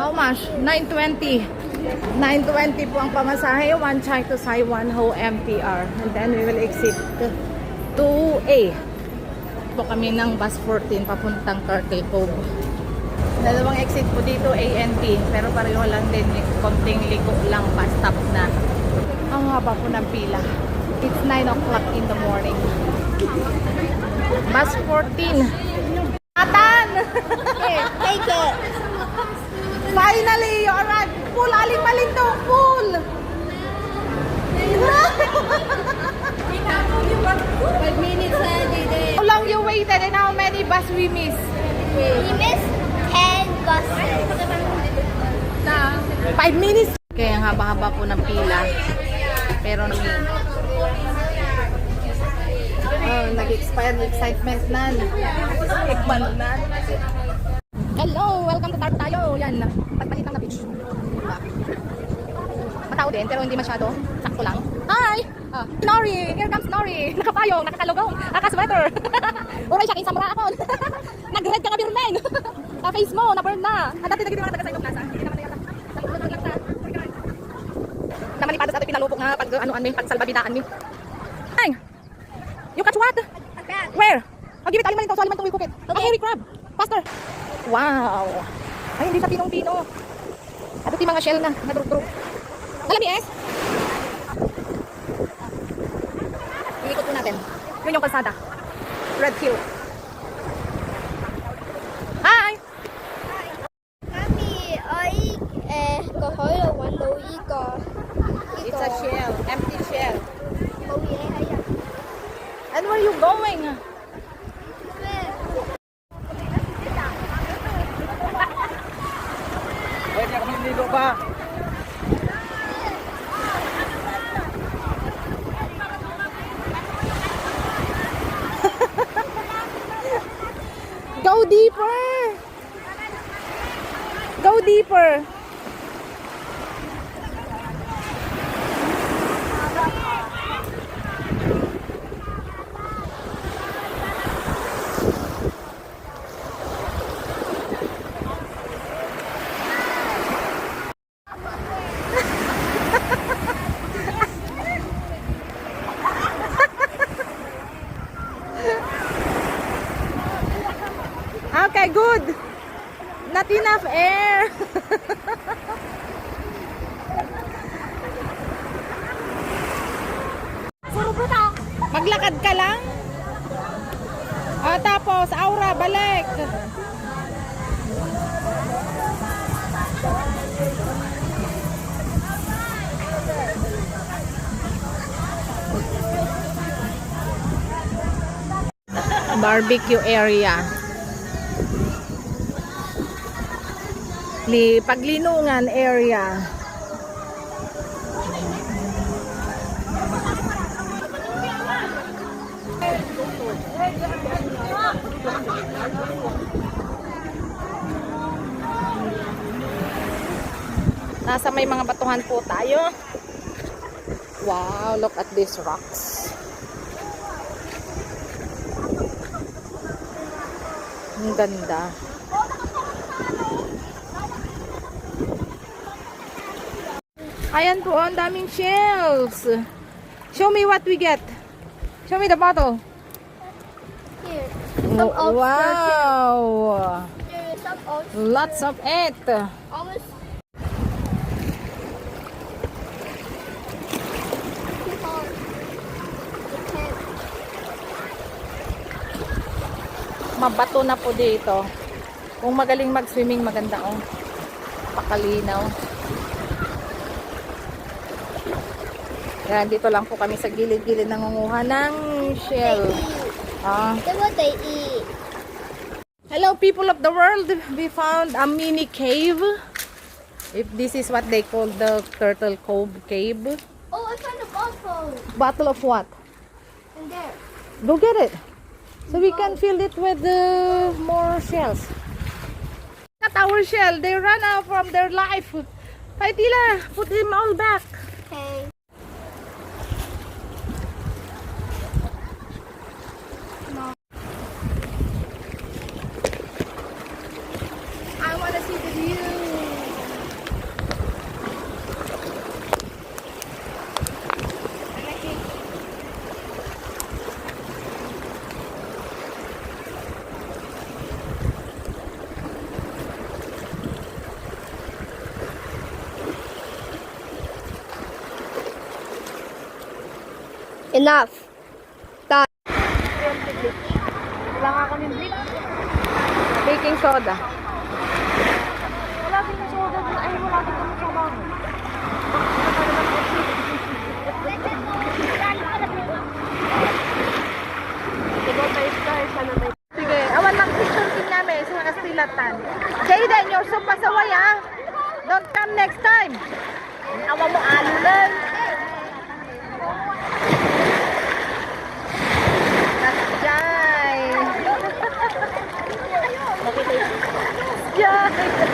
How much? 920. 920 po ang pamasahe. 1 Chai to Sai, 1 Ho MTR. And then we will exit to A. Po kami ng bus 14 papuntang Turtle Cove. Dalawang exit po dito, A and B. Pero pareho lang din. Konting liko lang, bus stop na. Ang haba po ng pila. It's 9 o'clock in the morning. Bus 14. Atan! Take it. Finally, you arrived. Full, aling-maling to. Full. 5 minutes na. How long you waited and how many bus we missed? We missed 10 buses. 5 minutes. Okay, ang haba-haba po ng pila. Pero nag-expire excitement na. Ekman na. Hello! Welcome to Tarp tayo. Yan. Pagpalit lang na beach. Matao din, pero hindi masyado. Sakto lang. Hi! Nori! Here comes Nori! Nakapayong, nakakalugong, naka-sweater. Uray siya, kinsamura ako. Nag-red ka nga birmen. Na-face mo, na-burn na. Dati nagiging mga taga-Saino Plaza. Hindi naman na yata. Naman ipadas ato pinalupok nga pag anuan mi, pag salbabidaan mi. Ay! You catch what? Where? I'll give it aliman ito, so aliman to we cook it. Okay. A hairy crab. Faster. Wow. Ay, hindi siya pinong-pino. Ato ti mga shell na, nadrug-drug. Alam yes? Iikot po natin. Yun yung kalsada. Red Hill. Hi! Mami, có hỏi là quanh đồ gì có. It's a shell, empty shell. Màu gì đây hả? And where are you going? Pwede ako niligo ba? Go deeper! Go deeper! Okay, good. Not enough air. Maglakad ka lang. Tapos, Aura, balik. Barbecue area. Paglinungan area. Nasa may mga batuhan po tayo. Wow, look at these rocks. Ang ganda. Ayan po, ang daming shells. Show me what we get. Show me the bottle. Here. Some oats. Wow. There is some oats. Lots of it. Almost. Mabato na po dito. Kung magaling mag-swimming, maganda oh. Pakalinaw. Yan, dito lang po kami sa gilid-gilid nangunguha ng shell. That's what they eat. Hello people of the world. We found a mini cave. If this is what they call the Turtle Cove cave. Oh, I found a bottle. Bottle of what? In there. Go get it. So we can fill it with more shells. Not our shell. They ran out from their life. Hi Tila, put them all back. Okay. I want to see the view. Enough. Wala nga kami bleach. Baking soda. Wala din yung soda. Ay, wala din kami soda. Sige, awan mag-picture din namin sa Kastilatan. Jayden, you're so pasaway ah. Don't come next time. Awa mo alulan. Jai. Jai.